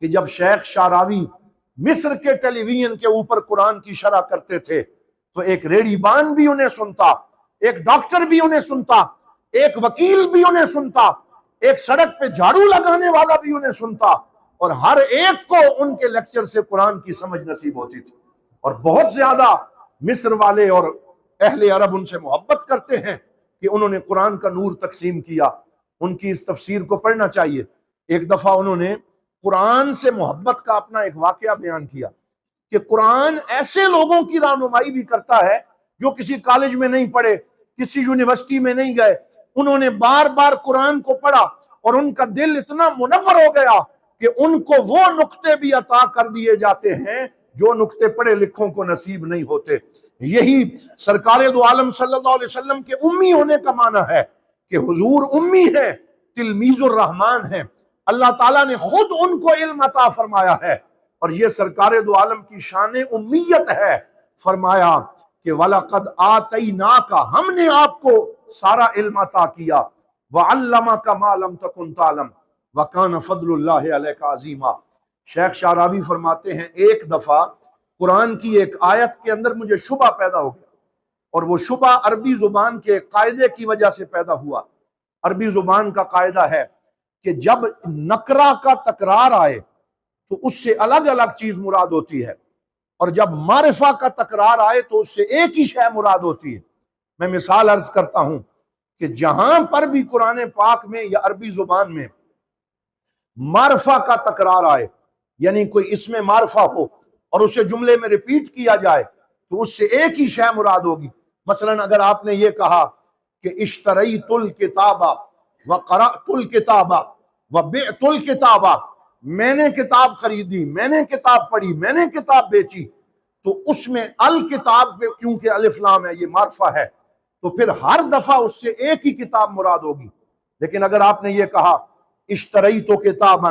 کہ جب شیخ شعراوی مصر کے ٹیلی ویژن کے اوپر قرآن کی شرح کرتے تھے تو ایک ریڑھی بان بھی انہیں سنتا، ایک ڈاکٹر بھی انہیں سنتا، ایک وکیل بھی انہیں سنتا، ایک سڑک پہ جھاڑو لگانے والا بھی انہیں سنتا، اور ہر ایک کو ان کے لیکچر سے قرآن کی سمجھ نصیب ہوتی تھی۔ اور بہت زیادہ مصر والے اور اہل عرب ان سے محبت کرتے ہیں کہ انہوں نے قرآن کا نور تقسیم کیا۔ ان کی اس تفسیر کو پڑھنا چاہیے۔ ایک دفعہ انہوں نے قرآن سے محبت کا اپنا ایک واقعہ بیان کیا کہ قرآن ایسے لوگوں کی رہنمائی بھی کرتا ہے جو کسی کالج میں نہیں پڑھے، کسی یونیورسٹی میں نہیں گئے، انہوں نے بار بار قرآن کو پڑھا اور ان کا دل اتنا منور ہو گیا کہ ان کو وہ نقطے بھی عطا کر دیے جاتے ہیں جو نقطے پڑھے لکھوں کو نصیب نہیں ہوتے۔ یہی سرکار دو عالم صلی اللہ علیہ وسلم کے امی ہونے کا معنی ہے کہ حضور امی ہے، تلمیذ الرحمن ہے۔ اللہ تعالیٰ نے خود ان کو علم عطا فرمایا ہے، اور یہ سرکار دو عالم کی شان امیت ہے۔ فرمایا کہ وَلَقَدْ آتَيْنَاكَ، ہم نے آپ کو سارا علم عطا کیا، وَعَلَّمَكَ مَا لَمْ تَكُنْ تَعْلَمْ وَكَانَ فَضْلُ اللَّهِ عَلَيْكَ عَظِيمًا۔ شیخ شعراوی فرماتے ہیں ایک دفعہ قرآن کی ایک آیت کے اندر مجھے شبہ پیدا ہو گیا، اور وہ شبہ عربی زبان کے قاعدے کی وجہ سے پیدا ہوا۔ عربی زبان کا قاعدہ ہے کہ جب نکرہ کا تکرار آئے تو اس سے الگ الگ چیز مراد ہوتی ہے، اور جب معرفہ کا تکرار آئے تو اس سے ایک ہی شے مراد ہوتی ہے۔ میں مثال عرض کرتا ہوں کہ جہاں پر بھی قرآن پاک میں یا عربی زبان میں معرفہ کا تکرار آئے، یعنی کوئی اسم معرفہ ہو اور اسے جملے میں ریپیٹ کیا جائے تو اس سے ایک ہی شے مراد ہوگی۔ مثلا اگر آپ نے یہ کہا کہ اشتریت الکتاب وقرأت الکتاب وبعت الکتاب، میں نے کتاب خریدی، میں نے کتاب پڑھی، میں نے کتاب بیچی، تو اس میں الکتاب پہ کیونکہ الف لام ہے، یہ معرفہ ہے، تو پھر ہر دفعہ اس سے ایک ہی کتاب مراد ہوگی۔ لیکن اگر آپ نے یہ کہا اشتریت کتابا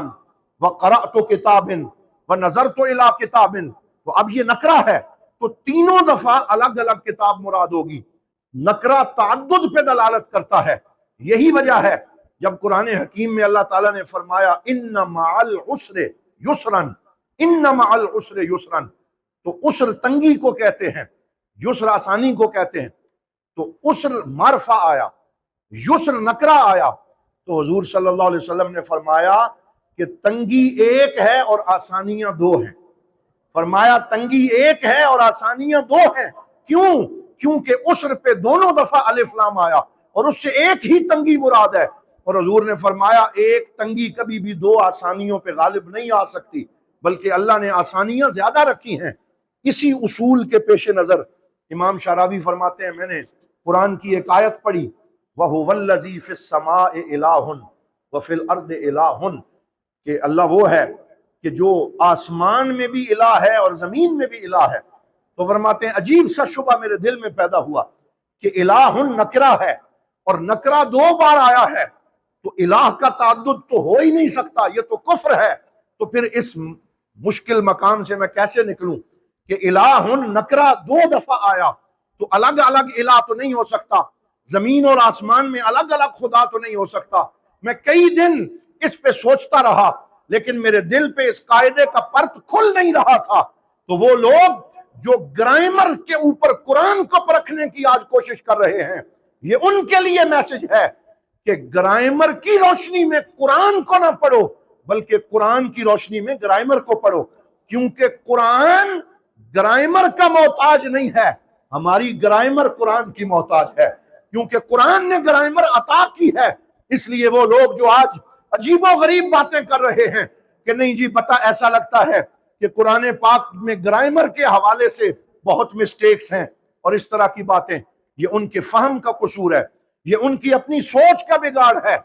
وقرأت کتابا ونظرت الی کتاب، تو اب یہ نکرہ ہے تو تینوں دفعہ الگ الگ کتاب مراد ہوگی۔ نکرہ تعدد پہ دلالت کرتا ہے۔ یہی وجہ ہے جب قرآن حکیم میں اللہ تعالیٰ نے فرمایا ان مع العسر یسرا، ان مع العسر یسرا، تو عسر تنگی کو کہتے ہیں، یسر آسانی کو کہتے ہیں۔ تو عسر معرفہ آیا، یسر نکرہ آیا، تو حضور صلی اللہ علیہ وسلم نے فرمایا کہ تنگی ایک ہے اور آسانیاں دو ہیں۔ فرمایا تنگی ایک ہے اور آسانیاں دو ہیں۔ کیوں؟ کیونکہ عسر پہ دونوں دفعہ الف لام آیا اور اس سے ایک ہی تنگی مراد ہے، اور حضور نے فرمایا ایک تنگی کبھی بھی دو آسانیوں پہ غالب نہیں آ سکتی، بلکہ اللہ نے آسانیاں زیادہ رکھی ہیں۔ اسی اصول کے پیش نظر امام شعراوی فرماتے ہیں میں نے قرآن کی ایک آیت پڑھی وَهُوَ الَّذِي فِي السَّمَاءِ إِلَٰهٌ وَفِي الْأَرْضِ إِلَٰهٌ، کہ اللہ وہ ہے کہ جو آسمان میں بھی الہ ہے اور زمین میں بھی الہ ہے۔ تو فرماتے ہیں عجیب سا شبہ میرے دل میں پیدا ہوا کہ الہ نکرہ ہے اور نکرہ دو بار آیا ہے، تو الہ کا تعدد تو ہو ہی نہیں سکتا، یہ تو کفر ہے۔ تو پھر اس مشکل مقام سے میں کیسے نکلوں کہ الہ نکرہ دو دفعہ آیا تو الگ الگ الہ تو نہیں ہو سکتا، زمین اور آسمان میں الگ الگ خدا تو نہیں ہو سکتا۔ میں کئی دن اس پہ سوچتا رہا لیکن میرے دل پہ اس قاعدے کا پرت کھل نہیں رہا تھا۔ تو وہ لوگ جو گرامر کے اوپر قرآن کو پرکھنے کی آج کوشش کر رہے ہیں، یہ ان کے لیے میسج ہے کہ گرامر کی روشنی میں قرآن کو نہ پڑھو بلکہ قرآن کی روشنی میں گرامر کو پڑھو، کیونکہ قرآن گرامر کا محتاج نہیں ہے، ہماری گرامر قرآن کی محتاج ہے، کیونکہ قرآن نے گرامر عطا کی ہے۔ اس لیے وہ لوگ جو آج عجیب و غریب باتیں کر رہے ہیں کہ نہیں جی پتہ ایسا لگتا ہے کہ قرآن پاک میں گرامر کے حوالے سے بہت مسٹیکس ہیں اور اس طرح کی باتیں، یہ ان کے فہم کا قصور ہے، یہ ان کی اپنی سوچ کا بگاڑ ہے،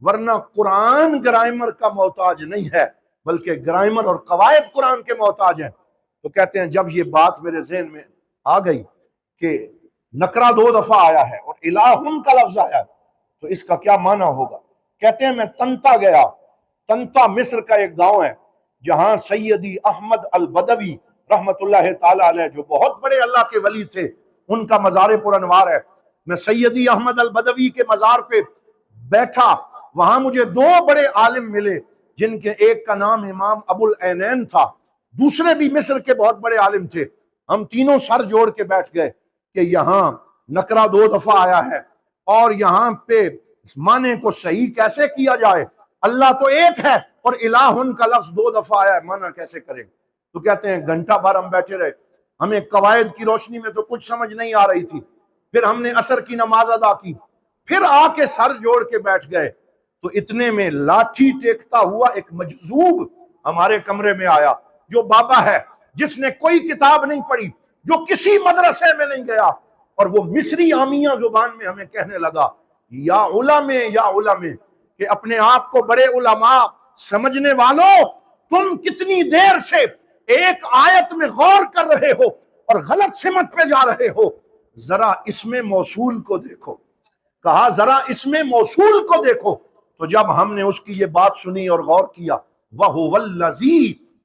ورنہ قرآن گرامر کا محتاج نہیں ہے بلکہ گرامر اور قواعد قرآن کے محتاج ہیں۔ تو کہتے ہیں جب یہ بات میرے ذہن میں آ گئی کہ نکرہ دو دفعہ آیا ہے اور الہن کا لفظ آیا ہے تو اس کا کیا معنی ہوگا؟ کہتے ہیں میں تنتا گیا۔ تنتا مصر کا ایک گاؤں ہے جہاں سیدی احمد البدوی رحمت اللہ تعالی علیہ جو بہت بڑے اللہ کے ولی تھے، ان کا مزار پر انوار ہے۔ میں سیدی احمد البدوی کے مزار پہ بیٹھا، وہاں مجھے دو بڑے عالم ملے جن کے ایک کا نام امام ابو العینین تھا، دوسرے بھی مصر کے بہت بڑے عالم تھے، ہم تینوں سر جوڑ کے بیٹھ گئے کہ یہاں نکرہ 2 دفعہ آیا ہے اور یہاں پہ اس معنی کو صحیح کیسے کیا جائے، اللہ تو ایک ہے اور الہن کا لفظ 2 دفعہ آیا ہے، معنی کیسے کریں؟ تو کہتے ہیں گھنٹہ بھر ہم بیٹھے رہے، ہمیں قواعد کی روشنی میں تو کچھ سمجھ نہیں آ رہی تھی، پھر ہم نے عصر کی نماز ادا کی، پھر آ کے سر جوڑ کے بیٹھ گئے، تو اتنے میں لاٹھی ٹیکتا ہوا ایک مجذوب ہمارے کمرے میں آیا، جو بابا ہے، جس نے کوئی کتاب نہیں پڑھی، جو کسی مدرسے میں نہیں گیا، اور وہ مصری عامیہ زبان میں ہمیں کہنے لگا یا علماء کہ اپنے آپ کو بڑے علماء سمجھنے والوں، تم کتنی دیر سے ایک آیت میں غور کر رہے ہو اور غلط سمت پہ جا رہے ہو، ذرا اسم موصول کو دیکھو۔ کہا ذرا اسم موصول کو دیکھو، تو جب ہم نے اس کی یہ بات سنی اور غور کیا، وَهُوَ الَّذِي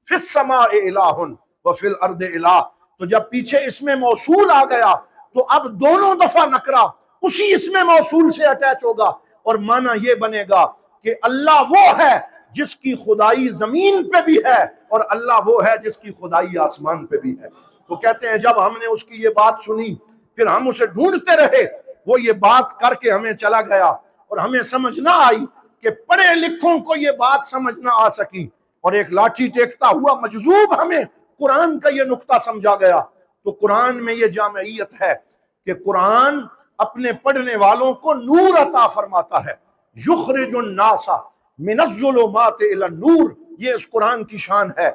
فِي السَّمَاءِ إِلَٰهٌ وَفِي الْأَرْضِ إِلَٰهٌ، تو جب پیچھے اسم موصول آ گیا تو اب دونوں دفعہ نکرہ اسی اسم موصول سے اٹیچ ہوگا، اور معنی یہ بنے گا کہ اللہ وہ ہے جس کی خدائی زمین پہ بھی ہے اور اللہ وہ ہے جس کی خدائی آسمان پہ بھی ہے۔ تو کہتے ہیں جب ہم نے اس کی یہ بات سنی، پھر ہم اسے ڈھونڈتے رہے، وہ یہ بات کر کے ہمیں چلا گیا، اور ہمیں سمجھ نہ آئی کہ پڑھے لکھوں کو یہ بات سمجھ نہ آ سکی، اور ایک لاٹھی ٹیکتا ہوا مجذوب ہمیں قرآن کا یہ نقطہ سمجھا گیا۔ تو قرآن میں یہ جامعیت ہے کہ قرآن اپنے پڑھنے والوں کو نور عطا فرماتا ہے، یخرج الناس من الظلمات الی النور، یہ اس قرآن کی شان ہے۔